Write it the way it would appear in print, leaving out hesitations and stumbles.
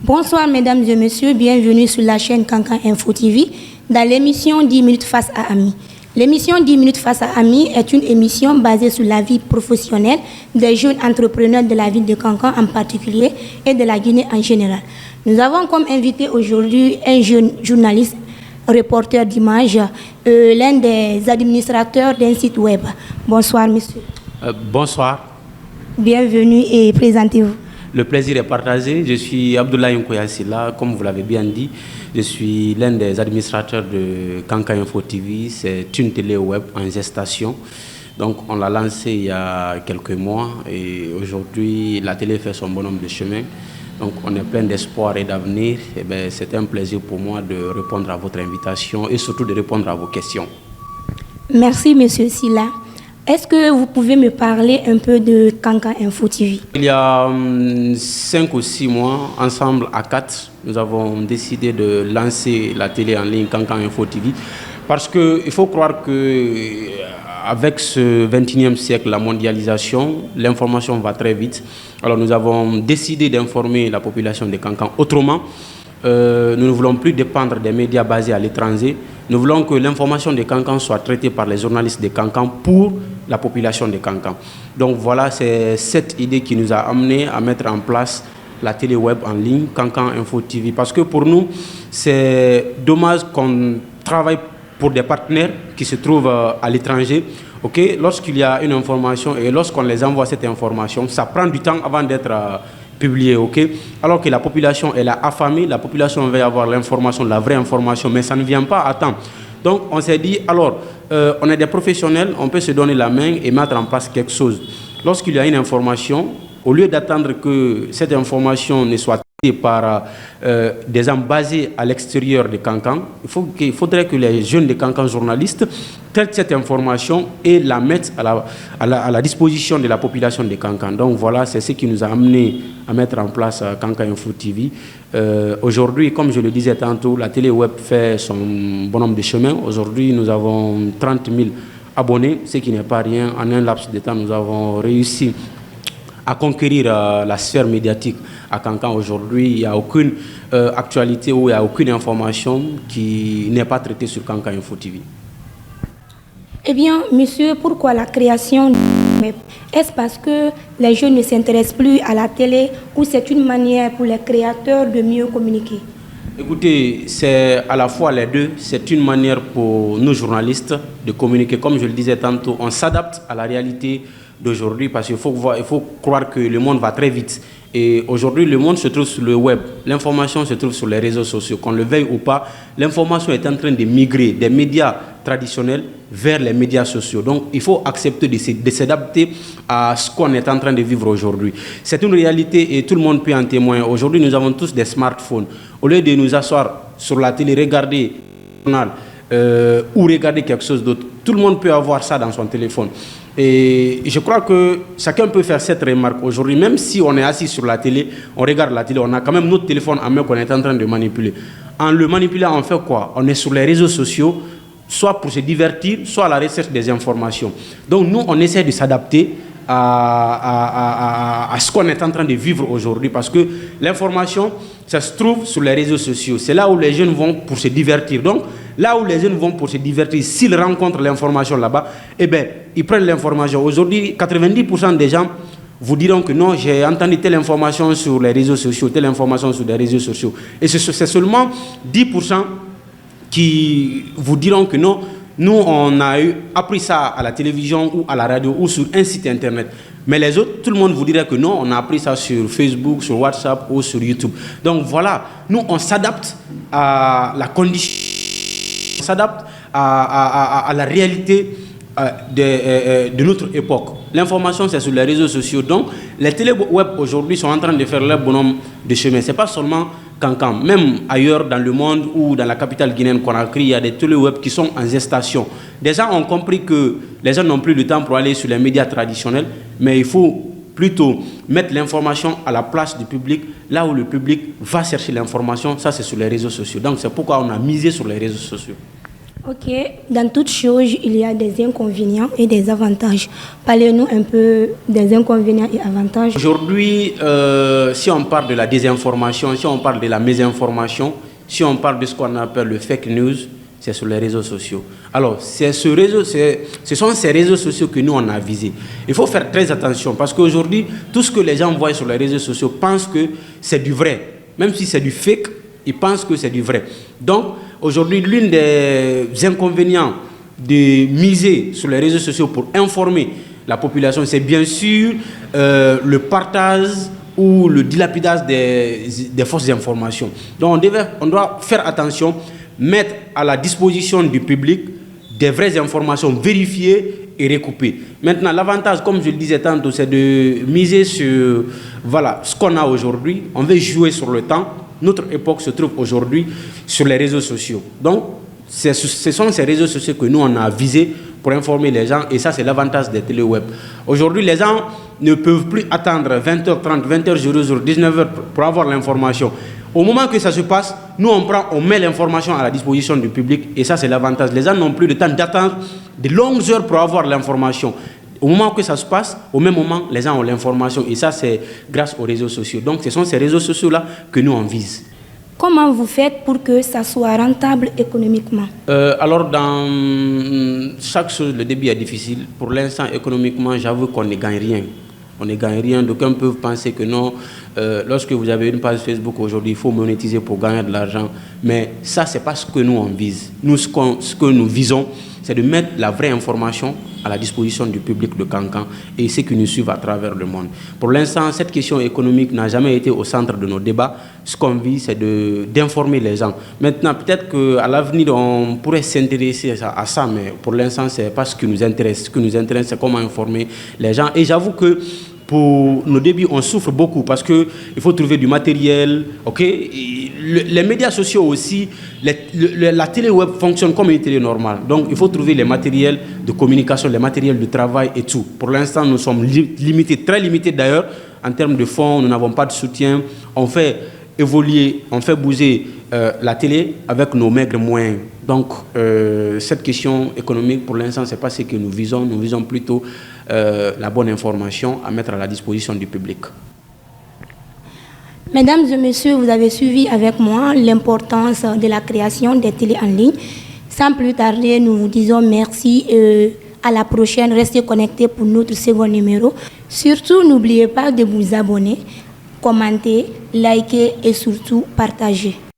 Bonsoir mesdames et messieurs, bienvenue sur la chaîne Kankan Info TV dans l'émission 10 minutes face à Amis. L'émission 10 minutes face à Amis est une émission basée sur la vie professionnelle des jeunes entrepreneurs de la ville de Kankan en particulier et de la Guinée en général. Nous avons comme invité aujourd'hui un jeune journaliste, reporter d'images, l'un des administrateurs d'un site web. Bonsoir monsieur. Bonsoir. Bienvenue et présentez-vous. Le plaisir est partagé. Je suis Abdoulaye Nkoyassila, comme vous l'avez bien dit. Je suis l'un des administrateurs de Kankan Info TV. C'est une télé web en gestation. Donc on l'a lancée il y a quelques mois et aujourd'hui la télé fait son bonhomme de chemin. Donc on est plein d'espoir et d'avenir. C'est un plaisir pour moi de répondre à votre invitation et surtout de répondre à vos questions. Merci monsieur Silla. Est-ce que vous pouvez me parler un peu de Kankan Info TV? Il y a 5 ou 6 mois, ensemble à 4, nous avons décidé de lancer la télé en ligne Kankan Info TV parce qu'il faut croire qu'avec ce 21e siècle, la mondialisation, l'information va très vite. Alors nous avons décidé d'informer la population de Kankan autrement. Nous ne voulons plus dépendre des médias basés à l'étranger. Nous voulons que l'information de Kankan soit traitée par les journalistes de Kankan pour la population de Kankan. Donc voilà, c'est cette idée qui nous a amené à mettre en place la télé web en ligne, Kankan Info TV. Parce que pour nous, c'est dommage qu'on travaille pour des partenaires qui se trouvent à l'étranger. Okay? Lorsqu'il y a une information et lorsqu'on les envoie cette information, ça prend du temps avant d'être publié, alors que la population elle a affamé, la population veut avoir l'information, la vraie information, mais ça ne vient pas à temps. Donc on s'est dit, alors, on est des professionnels, on peut se donner la main et mettre en place quelque chose. Lorsqu'il y a une information, au lieu d'attendre que cette information ne soit traitée par des gens basés à l'extérieur de Kankan, il faudrait que les jeunes de Kankan journalistes traitent cette information et la mettent à la disposition de la population de Kankan. Donc voilà, c'est ce qui nous a amené à mettre en place Kankan Info TV. Aujourd'hui, comme je le disais tantôt, la télé web fait son bonhomme de chemin. Aujourd'hui, nous avons 30 000 abonnés, ce qui n'est pas rien. En un laps de temps, nous avons réussi à conquérir la sphère médiatique à Kankan. Aujourd'hui, il n'y a aucune actualité ou il n'y a aucune information qui n'est pas traitée sur Kankan Info TV. Eh bien, monsieur, pourquoi la création du web? Est-ce parce que les jeunes ne s'intéressent plus à la télé ou c'est une manière pour les créateurs de mieux communiquer? Écoutez, c'est à la fois les deux. C'est une manière pour nous journalistes de communiquer. Comme je le disais tantôt, on s'adapte à la réalité d'aujourd'hui parce qu'il faut croire que le monde va très vite. Et aujourd'hui, le monde se trouve sur le web. L'information se trouve sur les réseaux sociaux. Qu'on le veuille ou pas, l'information est en train de migrer des médias traditionnels vers les médias sociaux. Donc, il faut accepter de s'adapter à ce qu'on est en train de vivre aujourd'hui. C'est une réalité et tout le monde peut en témoigner. Aujourd'hui, nous avons tous des smartphones. Au lieu de nous asseoir sur la télé, regarder un journal ou regarder quelque chose d'autre, tout le monde peut avoir ça dans son téléphone. Et je crois que chacun peut faire cette remarque aujourd'hui, même si on est assis sur la télé, on regarde la télé, on a quand même notre téléphone en main qu'on est en train de manipuler. En le manipulant, on fait quoi? On est sur les réseaux sociaux, soit pour se divertir, soit à la recherche des informations. Donc nous, on essaie de s'adapter à ce qu'on est en train de vivre aujourd'hui parce que l'information, ça se trouve sur les réseaux sociaux. C'est là où les jeunes vont pour se divertir. Donc, là où les jeunes vont pour se divertir, s'ils rencontrent l'information là-bas, eh bien, ils prennent l'information. Aujourd'hui, 90% des gens vous diront que non, j'ai entendu telle information sur les réseaux sociaux, telle information sur les réseaux sociaux. Et c'est seulement 10% qui vous diront que non, nous, on a appris ça à la télévision ou à la radio ou sur un site internet. Mais les autres, tout le monde vous dirait que non, on a appris ça sur Facebook, sur WhatsApp ou sur YouTube. Donc voilà, nous, on s'adapte à la condition, on s'adapte à la réalité de notre époque. L'information, c'est sur les réseaux sociaux. Donc, les télé-web aujourd'hui sont en train de faire leur bonhomme de chemin. Ce n'est pas seulement Kankan. Même ailleurs dans le monde ou dans la capitale guinéenne Conakry, il y a des télé-web qui sont en gestation. Des gens ont compris que les gens n'ont plus le temps pour aller sur les médias traditionnels, mais il faut plutôt mettre l'information à la place du public, là où le public va chercher l'information. Ça, c'est sur les réseaux sociaux. Donc, c'est pourquoi on a misé sur les réseaux sociaux. Ok, dans toute chose, il y a des inconvénients et des avantages. Parlez-nous un peu des inconvénients et avantages. Aujourd'hui, si on parle de la désinformation, si on parle de la mésinformation, si on parle de ce qu'on appelle le fake news, c'est sur les réseaux sociaux. Alors, ce sont ces réseaux sociaux que nous, on a visés. Il faut faire très attention parce qu'aujourd'hui, tout ce que les gens voient sur les réseaux sociaux pensent que c'est du vrai. Même si c'est du fake, ils pensent que c'est du vrai. Donc, aujourd'hui, l'une des inconvénients de miser sur les réseaux sociaux pour informer la population, c'est bien sûr le partage ou le dilapidage des fausses informations. Donc, on doit faire attention, mettre à la disposition du public des vraies informations vérifiées et recoupées. Maintenant, l'avantage, comme je le disais tantôt, c'est de miser sur ce qu'on a aujourd'hui. On veut jouer sur le temps. Notre époque se trouve aujourd'hui sur les réseaux sociaux. Donc, ce sont ces réseaux sociaux que nous, on a visés pour informer les gens. Et ça, c'est l'avantage des téléweb. Aujourd'hui, les gens ne peuvent plus attendre 20h30, 20h00, 19h pour avoir l'information. Au moment que ça se passe, nous, on met l'information à la disposition du public. Et ça, c'est l'avantage. Les gens n'ont plus le temps d'attendre de longues heures pour avoir l'information. Au moment que ça se passe, au même moment, les gens ont l'information. Et ça, c'est grâce aux réseaux sociaux. Donc, ce sont ces réseaux sociaux-là que nous, on vise. Comment vous faites pour que ça soit rentable économiquement? Alors, dans chaque chose, le début est difficile. Pour l'instant, économiquement, j'avoue qu'on ne gagne rien. On ne gagne rien. D'aucuns peuvent penser que non, lorsque vous avez une page Facebook aujourd'hui, il faut monétiser pour gagner de l'argent. Mais ça, ce n'est pas ce que nous, on vise. Nous, ce que nous visons, c'est de mettre la vraie information à la disposition du public de Kankan et ceux qui nous suivent à travers le monde. Pour l'instant, cette question économique n'a jamais été au centre de nos débats. Ce qu'on vit, c'est d'informer les gens. Maintenant, peut-être qu'à l'avenir, on pourrait s'intéresser à ça, mais pour l'instant, ce n'est pas ce qui nous intéresse. Ce qui nous intéresse, c'est comment informer les gens. Et j'avoue que pour nos débuts, on souffre beaucoup parce qu'il faut trouver du matériel. Les médias sociaux aussi, la télé web fonctionne comme une télé normale. Donc, il faut trouver les matériels de communication, les matériels de travail et tout. Pour l'instant, nous sommes limités, très limités d'ailleurs. En termes de fonds, nous n'avons pas de soutien. On fait évoluer, on fait bouger la télé avec nos maigres moyens. Donc, cette question économique, pour l'instant, ce n'est pas ce que nous visons. Nous visons plutôt la bonne information à mettre à la disposition du public. Mesdames et messieurs, vous avez suivi avec moi l'importance de la création des télés en ligne. Sans plus tarder, nous vous disons merci et à la prochaine. Restez connectés pour notre second numéro. Surtout, n'oubliez pas de vous abonner, commenter, liker et surtout partager.